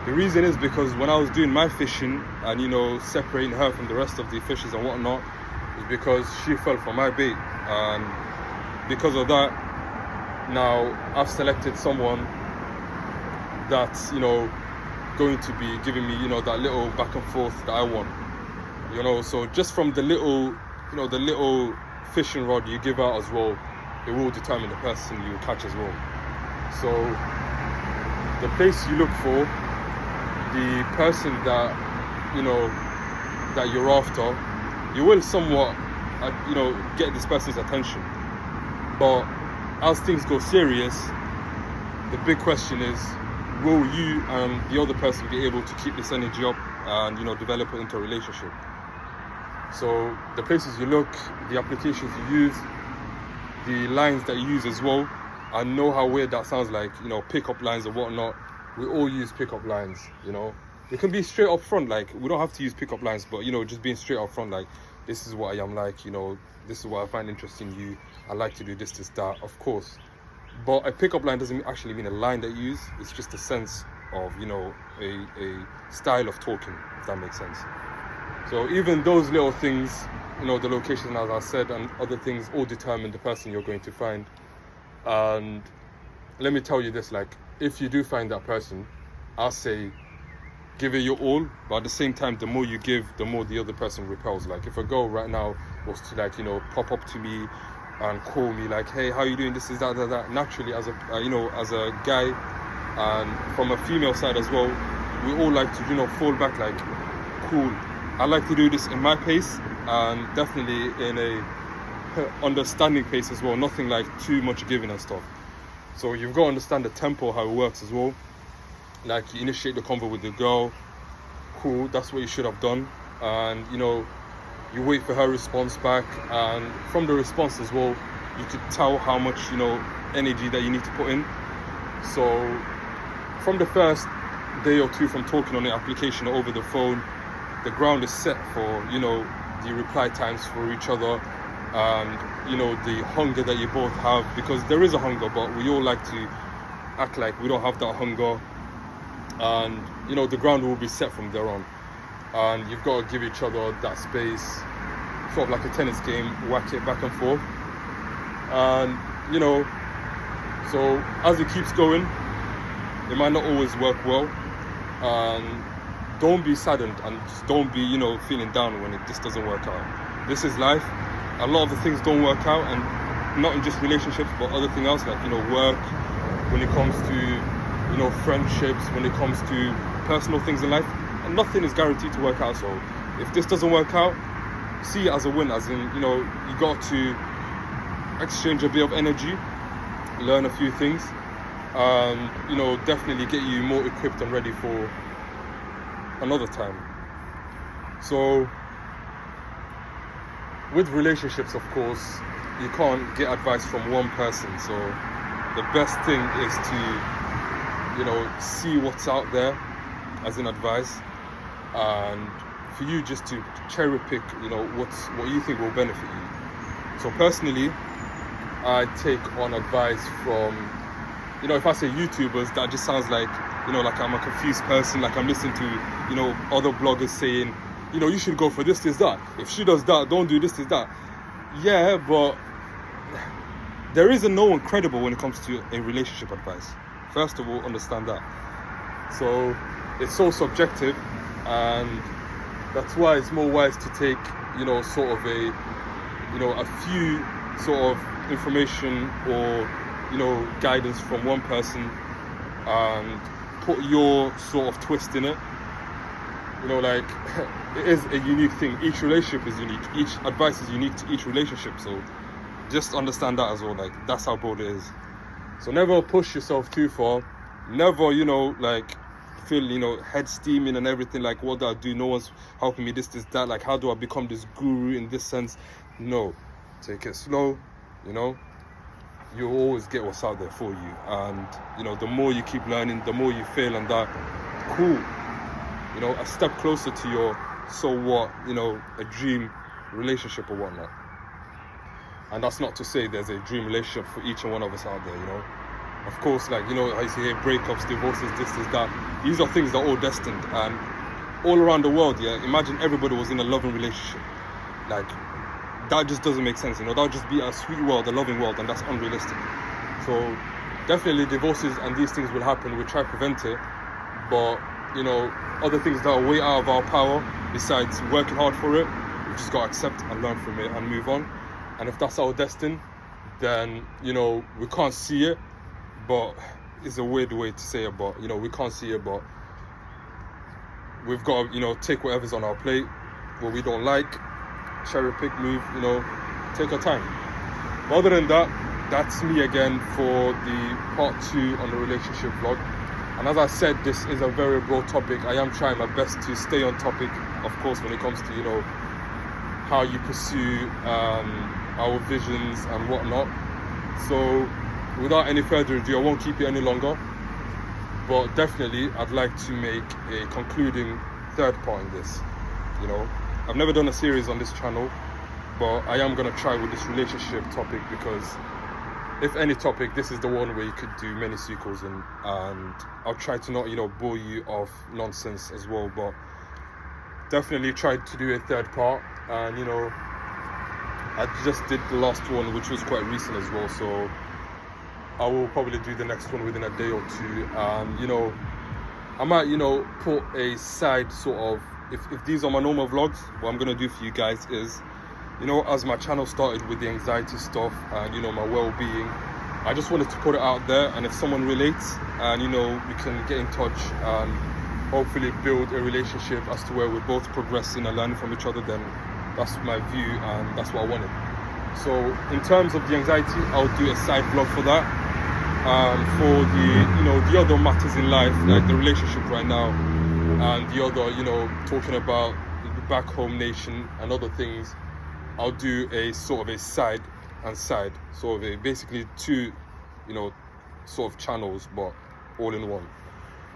The reason is because when I was doing my fishing and, you know, separating her from the rest of the fishes and whatnot, is because she fell for my bait. And because of that, now I've selected someone that's, you know, going to be giving me, you know, that little back and forth that I want. You know, so just from the little, you know, the little fishing rod you give out as well, it will determine the person you catch as well. So the place you look for, the person that, you know, that you're after, you will somewhat, you know, get this person's attention. But as things go serious, the big question is, will you and the other person be able to keep this energy up and, you know, develop it into a relationship? So the places you look, the applications you use, the lines that you use as well. I know how weird that sounds, like, you know, pick-up lines or whatnot. We all use pick-up lines, you know. We can be straight up front, like, we don't have to use pick-up lines, but, you know, just being straight up front, like, this is what I am like, you know, this is what I find interesting in you. I like to do this, that, of course. But a pick-up line doesn't actually mean a line that you use. It's just a sense of, you know, a style of talking, if that makes sense. So even those little things, you know, the location, as I said, and other things all determine the person you're going to find. And let me tell you this, like, if you do find that person, I'll say give it your all, but at the same time, the more you give, the more the other person repels. Like, if a girl right now was to, like, you know, pop up to me and call me like, hey, how you doing, this is that, naturally, as a you know, as a guy, and from a female side as well, we all like to, you know, fall back like, cool, I like to do this in my pace, and definitely in a understanding pace as well, nothing like too much giving and stuff. So you've got to understand the tempo, how it works as well. Like, you initiate the convo with the girl, cool, that's what you should have done, and, you know, you wait for her response back, and from the response as well, you could tell how much, you know, energy that you need to put in. So from the first day or two from talking on the application or over the phone, the ground is set for, you know, the reply times for each other, and, you know, the hunger that you both have, because there is a hunger, but we all like to act like we don't have that hunger. And, you know, the ground will be set from there on, and you've got to give each other that space, sort of like a tennis game, whack it back and forth. And, you know, so as it keeps going, it might not always work well, and don't be saddened, and just don't be, you know, feeling down when this doesn't work out. This is life. A lot of the things don't work out, and not in just relationships, but other things else, like, you know, work, when it comes to, you know, friendships, when it comes to personal things in life, and nothing is guaranteed to work out. So if this doesn't work out, see it as a win, as in, you know, you got to exchange a bit of energy, learn a few things, and, you know, definitely get you more equipped and ready for another time. So with relationships, of course, you can't get advice from one person. So the best thing is to, you know, see what's out there as an advice, and for you just to cherry pick, you know, what you think will benefit you. So personally, I take on advice from, you know, if I say YouTubers, that just sounds like, you know, like I'm a confused person, like I'm listening to, you know, other bloggers saying, you know, you should go for this, that. If she does that, don't do this, that. Yeah, but there isn't no one credible when it comes to a relationship advice. First of all, understand that. So it's so subjective, and that's why it's more wise to take, you know, sort of a, you know, a few sort of information or, you know, guidance from one person, and put your sort of twist in it. You know, like, it is a unique thing. Each relationship is unique. Each advice is unique to each relationship. So just understand that as well. Like, that's how broad it is. So never push yourself too far. Never, you know, like, feel, you know, head steaming and everything. Like, what do I do? No one's helping me, this, that. Like, how do I become this guru in this sense? No. Take it slow, you know. You'll always get what's out there for you. And, you know, the more you keep learning, the more you fail, and that, cool. You know, a step closer to your, so what, you know, a dream relationship or whatnot. And that's not to say there's a dream relationship for each and one of us out there, you know. Of course, like, you know, I say breakups, divorces, this, that. These are things that are all destined. And all around the world, yeah, imagine everybody was in a loving relationship. Like, that just doesn't make sense, you know. That would just be a sweet world, a loving world, and that's unrealistic. So definitely divorces and these things will happen. We'll try to prevent it. But, you know, other things that are way out of our power, besides working hard for it, we just got to accept and learn from it and move on. And if that's our destiny, then, you know, we can't see it, but it's a weird way to say it, but, you know, we can't see it, but we've got to, you know, take whatever's on our plate, what we don't like, cherry pick, move, you know, take our time. But other than that, that's me again for the part 2 on the relationship vlog. And as I said, this is a very broad topic. I am trying my best to stay on topic, of course, when it comes to, you know, how you pursue our visions and whatnot. So without any further ado, I won't keep it any longer, but definitely I'd like to make a concluding third part in this. You know, I've never done a series on this channel, but I am going to try with this relationship topic, because if any topic, this is the one where you could do many sequels in, and I'll try to not, you know, bore you of nonsense as well, but definitely tried to do a third part. And, you know, I just did the last one, which was quite recent as well, so I will probably do the next one within a day or two. And, you know, I might, you know, put a side sort of, if these are my normal vlogs, what I'm going to do for you guys is, you know, as my channel started with the anxiety stuff and, you know, my well-being, I just wanted to put it out there, and if someone relates, and, you know, we can get in touch and hopefully build a relationship as to where we're both progressing and learning from each other, then that's my view and that's what I wanted. So in terms of the anxiety, I'll do a side vlog for that. For the, you know, the other matters in life, like the relationship right now, and the other, you know, talking about the back home nation and other things, I'll do a sort of a side, sort of a basically 2, you know, sort of channels, but all in one.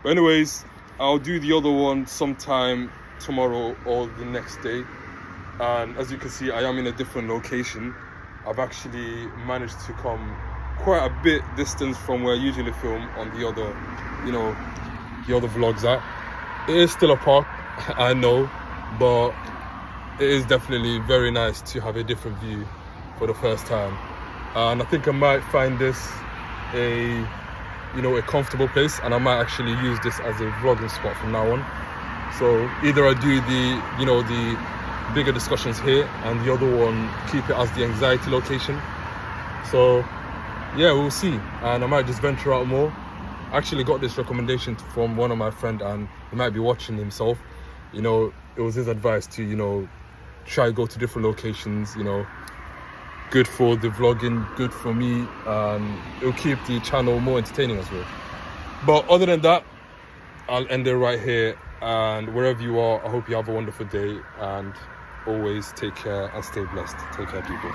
But anyways, I'll do the other one sometime tomorrow or the next day. And as you can see, I am in a different location. I've actually managed to come quite a bit distance from where I usually film on the other, you know, the other vlogs at. It is still a park, I know, but it is definitely very nice to have a different view for the first time. And I think I might find this a, you know, a comfortable place, and I might actually use this as a vlogging spot from now on. So either I do the, you know, the bigger discussions here, and the other one keep it as the anxiety location. So yeah, we'll see, and I might just venture out more. I actually got this recommendation from one of my friends, and he might be watching himself. You know, it was his advice to, you know, try go to different locations, you know, good for the vlogging, good for me, and it'll keep the channel more entertaining as well. But other than that, I'll end it right here, and wherever you are, I hope you have a wonderful day, and always take care and stay blessed. Take care, people.